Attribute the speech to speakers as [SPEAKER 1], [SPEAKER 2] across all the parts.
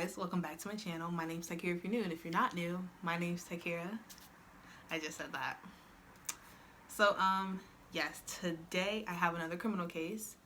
[SPEAKER 1] guys, welcome back to my channel. My name's Takira if you're new, and if you're not new, my name's Takira. I just said that. So, yes, today I have another criminal case.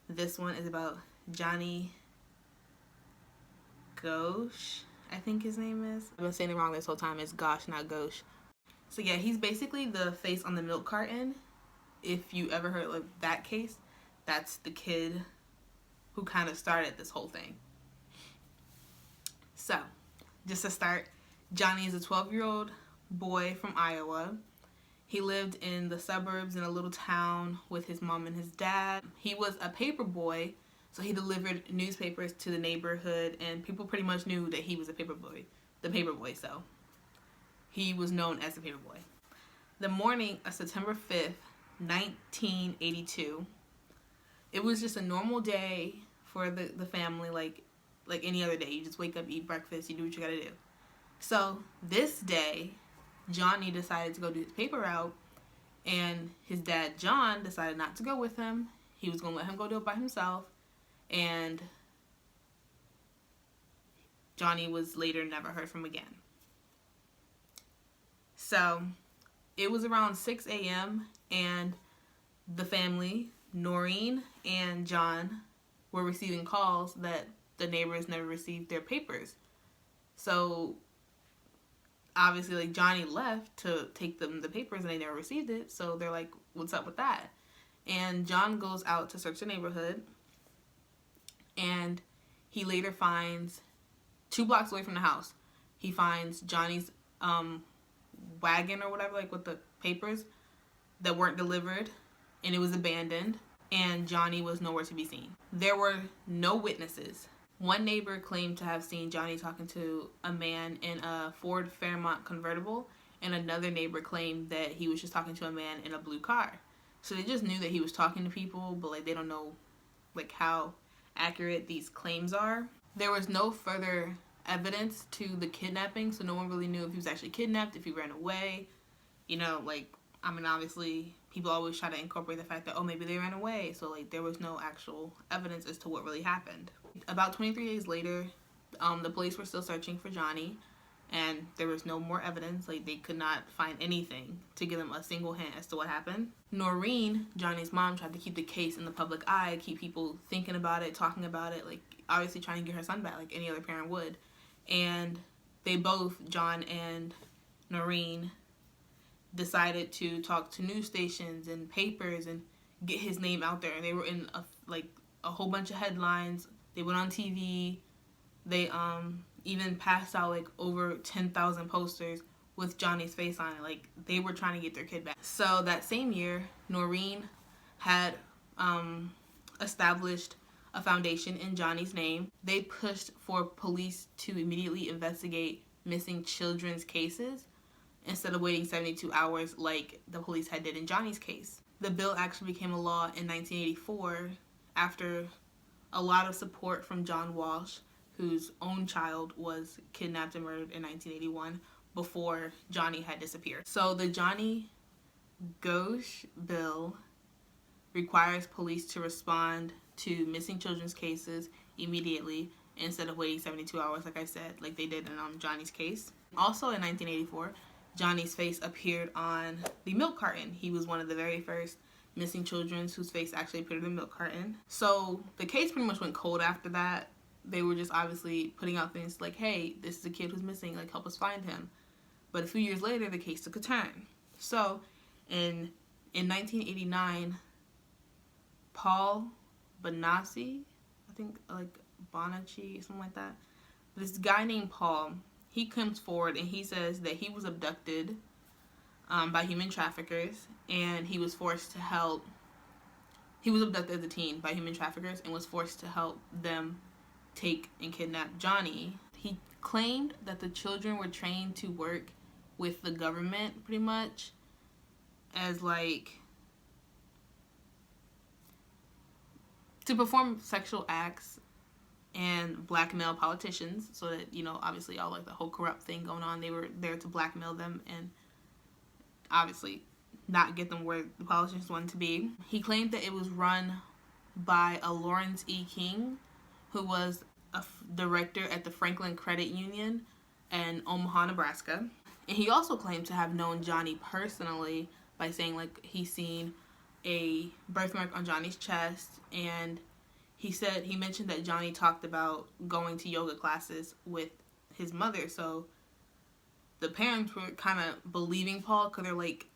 [SPEAKER 1] This one is about Johnny Gosch, I think his name is. I've been saying it wrong this whole time. It's Gosch, not Gosch. So yeah, he's basically the face on the milk carton. If you ever heard of that case, that's the kid who kind of started this whole thing. So, just to start, Johnny is a 12-year-old boy from Iowa. He lived in the suburbs in a little town with his mom and his dad. He was a paper boy, so he delivered newspapers to the neighborhood, and people pretty much knew that he was a paper boy, so he was known as the paper boy. The morning of September 5th, 1982, it was just a normal day for the family, like any other day. You just wake up, eat breakfast, you do what you gotta do. So this day, Johnny decided to go do his paper route, and his dad, John, decided not to go with him. He was gonna let him go do it by himself, and Johnny was later never heard from again. So it was around 6 a.m. and the family, Noreen and John, were receiving calls that the neighbors never received their papers. So obviously, like, Johnny left to take them the papers and they never received it. So they're like, what's up with that? And John goes out to search the neighborhood, and he later finds 2 blocks away from the house, he finds Johnny's wagon or whatever, like with the papers that weren't delivered, and it was abandoned, and Johnny was nowhere to be seen. There were no witnesses. One neighbor claimed to have seen Johnny talking to a man in a Ford Fairmont convertible, and another neighbor claimed that he was just talking to a man in a blue car. So they just knew that he was talking to people, but like they don't know like how accurate these claims are. There was no further evidence to the kidnapping, so no one really knew if he was actually kidnapped, if he ran away. You know, like, I mean, obviously people always try to incorporate the fact that, oh, maybe they ran away. So like there was no actual evidence as to what really happened. About 23 days later, the police were still searching for Johnny, and there was no more evidence. Like, they could not find anything to give them a single hint as to what happened. Noreen, Johnny's mom, tried to keep the case in the public eye, keep people thinking about it, talking about it, like obviously trying to get her son back like any other parent would. And they both, John and Noreen, decided to talk to news stations and papers and get his name out there. And they were in a whole bunch of headlines. They went on TV. They even passed out like over 10,000 posters with Johnny's face on it. Like, they were trying to get their kid back. So that same year, Noreen had established a foundation in Johnny's name. They pushed for police to immediately investigate missing children's cases instead of waiting 72 hours like the police had did in Johnny's case. The bill actually became a law in 1984 after a lot of support from John Walsh, whose own child was kidnapped and murdered in 1981 before Johnny had disappeared. So the Johnny Gosch bill requires police to respond to missing children's cases immediately instead of waiting 72 hours, like I said, like they did in Johnny's case. Also in 1984, Johnny's face appeared on the milk carton. He was one of the very first missing children whose face actually appeared in the milk carton. So the case pretty much went cold after that. They were just obviously putting out things like, hey, this is a kid who's missing, like, help us find him. But a few years later, the case took a turn. So in 1989, Paul Bonacci, I think, like Bonacci, something like that. This guy named Paul, he comes forward and he says that he was abducted by human traffickers, and he was forced to help. He was abducted as a teen by human traffickers and was forced to help them take and kidnap Johnny. He claimed that the children were trained to work with the government pretty much as like to perform sexual acts and blackmail politicians, so that, you know, obviously all like the whole corrupt thing going on, they were there to blackmail them and obviously not get them where the politicians wanted to be. He claimed that it was run by a Lawrence E. King, who was a director at the Franklin Credit Union in Omaha, Nebraska. And he also claimed to have known Johnny personally by saying, like, he's seen a birthmark on Johnny's chest, and he mentioned that Johnny talked about going to yoga classes with his mother. So the parents were kind of believing Paul, because they're like,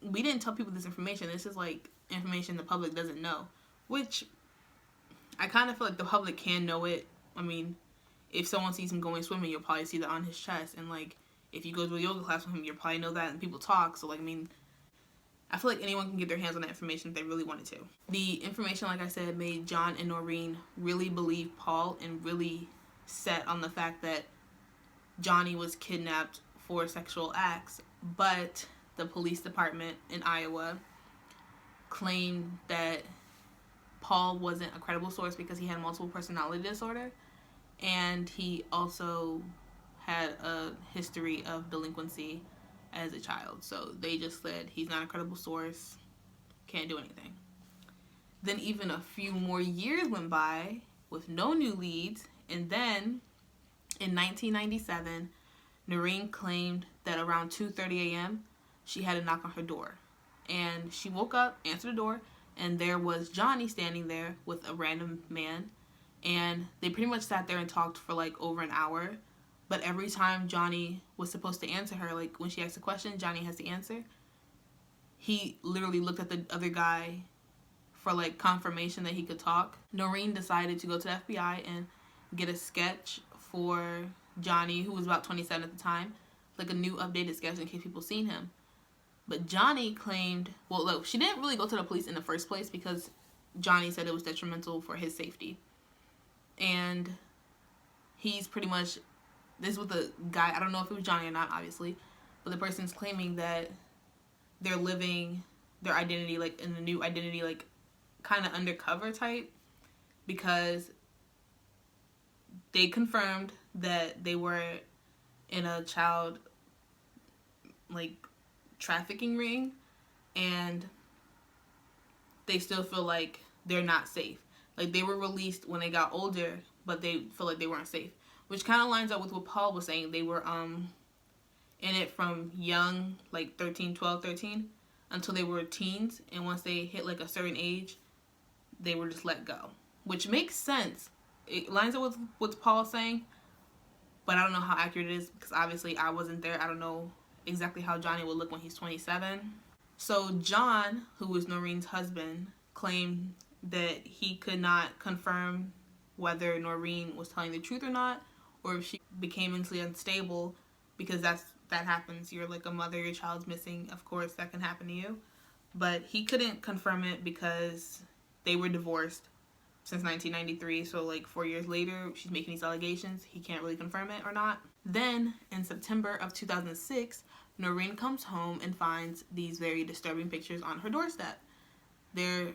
[SPEAKER 1] we didn't tell people this information. This is like information the public doesn't know, which I kind of feel like the public can know it. I mean, if someone sees him going swimming, you'll probably see that on his chest. And like, if you go to a yoga class with him, you'll probably know that, and people talk. So like, I mean, I feel like anyone can get their hands on that information if they really wanted to. The information, like I said, made John and Noreen really believe Paul, and really set on the fact that Johnny was kidnapped for sexual acts. But the police department in Iowa claimed that Paul wasn't a credible source because he had multiple personality disorder, and he also had a history of delinquency as a child. So they just said he's not a credible source, can't do anything. Then even a few more years went by with no new leads, and then in 1997, Noreen claimed that around 2:30 a.m. she had a knock on her door. And she woke up, answered the door, and there was Johnny standing there with a random man. And they pretty much sat there and talked for like over an hour. But every time Johnny was supposed to answer her, like when she asked a question, Johnny has to answer, he literally looked at the other guy for like confirmation that he could talk. Noreen decided to go to the FBI and get a sketch for Johnny, who was about 27 at the time, like a new updated sketch in case people seen him. But Johnny claimed, well, look, she didn't really go to the police in the first place because Johnny said it was detrimental for his safety. And he's pretty much, this was the guy, I don't know if it was Johnny or not, obviously, but the person's claiming that they're living their identity, like, in the new identity, like, kind of undercover type, because they confirmed that they were in a child, like, trafficking ring, and they still feel like they're not safe. Like, they were released when they got older, but they feel like they weren't safe, which kind of lines up with what Paul was saying. They were in it from young, like 12, 13, until they were teens, and once they hit like a certain age, they were just let go, which makes sense. It lines up with what Paul's saying, but I don't know how accurate it is, because obviously I wasn't there. I don't know exactly how Johnny would look when he's 27. So John, who was Noreen's husband, claimed that he could not confirm whether Noreen was telling the truth or not, or if she became mentally unstable, because that happens. You're like a mother, your child's missing, of course that can happen to you. But he couldn't confirm it because they were divorced since 1993, so like 4 years later, she's making these allegations. He can't really confirm it or not. Then, in September of 2006, Noreen comes home and finds these very disturbing pictures on her doorstep. They're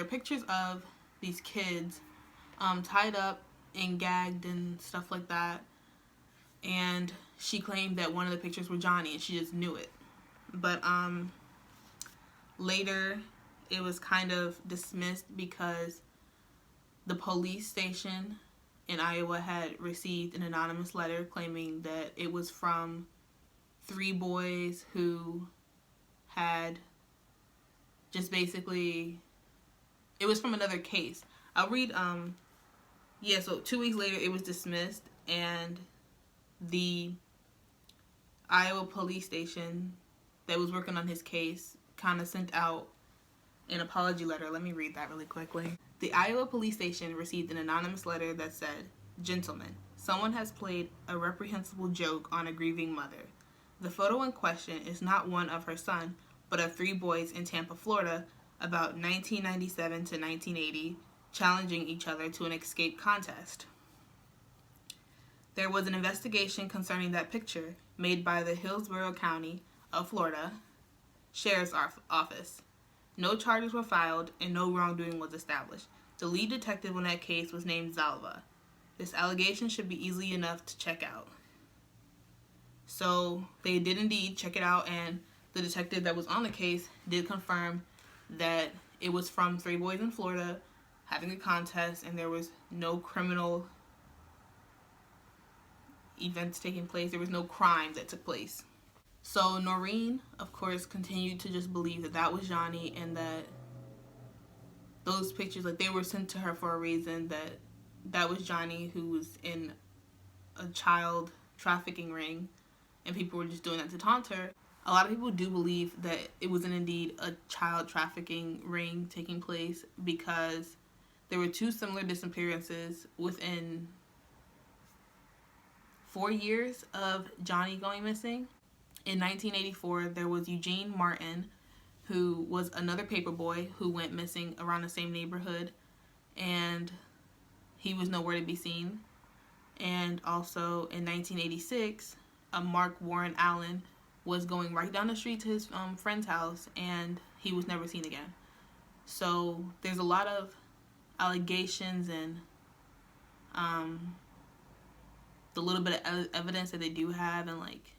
[SPEAKER 1] pictures of these kids tied up and gagged and stuff like that. And she claimed that one of the pictures were Johnny, and she just knew it. But later, it was kind of dismissed because the police station in Iowa had received an anonymous letter claiming that it was from 3 boys who had just basically, it was from another case. I'll read, so 2 weeks later it was dismissed, and the Iowa police station that was working on his case kind of sent out an apology letter. Let me read that really quickly. The Iowa police station received an anonymous letter that said, "Gentlemen, someone has played a reprehensible joke on a grieving mother. The photo in question is not one of her son, but of 3 boys in Tampa, Florida, about 1997 to 1980, challenging each other to an escape contest. There was an investigation concerning that picture made by the Hillsborough County of Florida Sheriff's Office. No charges were filed and no wrongdoing was established. The lead detective on that case was named Zalva. This allegation should be easy enough to check out." So they did indeed check it out, and the detective that was on the case did confirm that it was from 3 boys in Florida having a contest, and there was no criminal events taking place. There was no crime that took place. So Noreen, of course, continued to just believe that that was Johnny, and that those pictures, like, they were sent to her for a reason, that that was Johnny, who was in a child trafficking ring, and people were just doing that to taunt her. A lot of people do believe that it wasn't indeed a child trafficking ring taking place, because there were 2 similar disappearances within 4 years of Johnny going missing. In 1984, there was Eugene Martin, who was another paperboy who went missing around the same neighborhood, and he was nowhere to be seen. And also in 1986, Mark Warren Allen was going right down the street to his friend's house, and he was never seen again. So there's a lot of allegations and the little bit of evidence that they do have, and like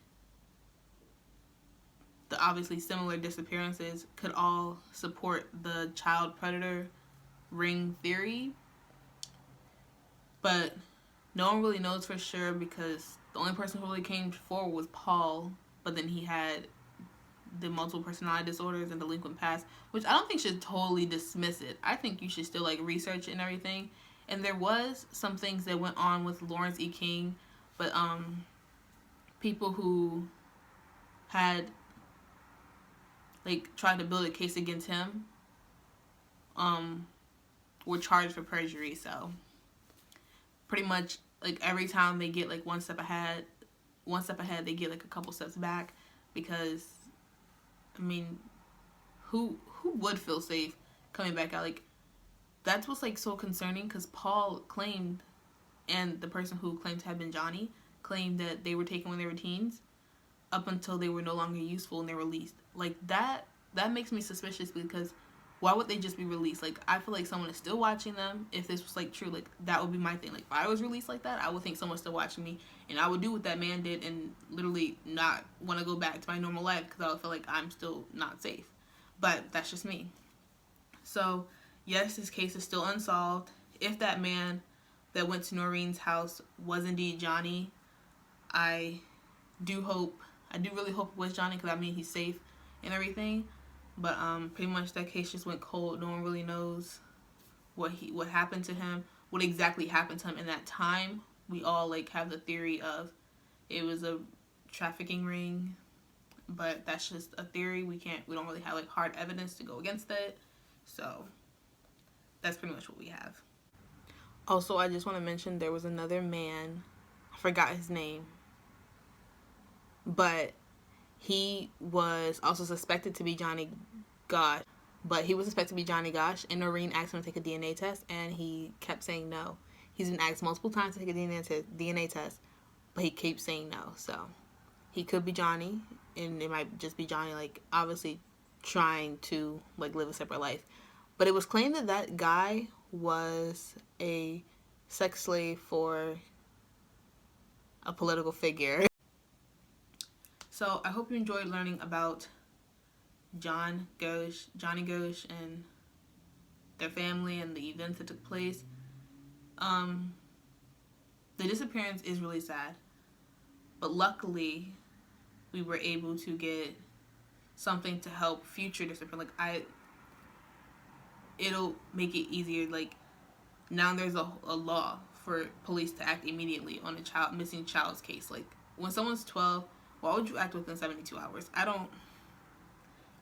[SPEAKER 1] the obviously similar disappearances, could all support the child predator ring theory. But no one really knows for sure, because the only person who really came forward was Paul, but then he had the multiple personality disorders and delinquent past, which I don't think should totally dismiss it. I think you should still like research it and everything. And there was some things that went on with Lawrence E. King, but people who had like tried to build a case against him were charged for perjury. So pretty much like every time they get like one step ahead, they get like a couple steps back, because I mean, who would feel safe coming back out? Like, that's what's like so concerning, because Paul claimed, and the person who claimed to have been Johnny claimed, that they were taken when they were teens up until they were no longer useful and they're released. Like, that makes me suspicious, because why would they just be released? Like, I feel like someone is still watching them. If this was like true, like that would be my thing. Like, if I was released like that, I would think someone's still watching me, and I would do what that man did and literally not want to go back to my normal life, because I would feel like I'm still not safe. But that's just me. So yes, this case is still unsolved. If that man that went to Noreen's house was indeed Johnny, I do really hope it was Johnny, because I mean, he's safe and everything. But pretty much that case just went cold. No one really knows what happened to him, what exactly happened to him in that time. We all like have the theory of it was a trafficking ring, but that's just a theory. We don't really have like hard evidence to go against it. So that's pretty much what we have. Also, I just want to mention there was another man, I forgot his name, but he was also suspected to be Johnny Gosch. And Noreen asked him to take a DNA test, and he kept saying no. He's been asked multiple times to take a DNA test, but he keeps saying no. So he could be Johnny, and it might just be Johnny, like, obviously trying to like live a separate life. But it was claimed that that guy was a sex slave for a political figure. So I hope you enjoyed learning about Johnny Gosch, and their family and the events that took place. The disappearance is really sad, but luckily we were able to get something to help future disappearance. Like, it'll make it easier. Like, now there's a law for police to act immediately on a missing child's case. Like, when someone's 12, why would you act within 72 hours?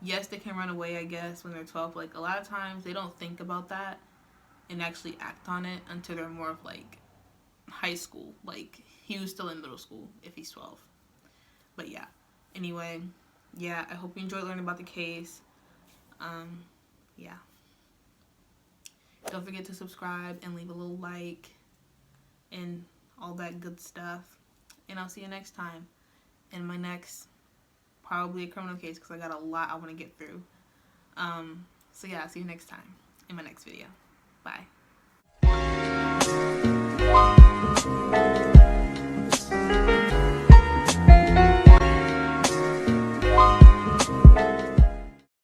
[SPEAKER 1] Yes, they can run away, I guess, when they're 12. Like, a lot of times they don't think about that and actually act on it until they're more of like high school. Like, he was still in middle school if he's 12. But yeah, anyway, yeah, I hope you enjoyed learning about the case. Yeah. Don't forget to subscribe and leave a little like and all that good stuff. And I'll see you next time in my next, probably a criminal case, because I got a lot I want to get through. So yeah, I'll see you next time in my next video. Bye.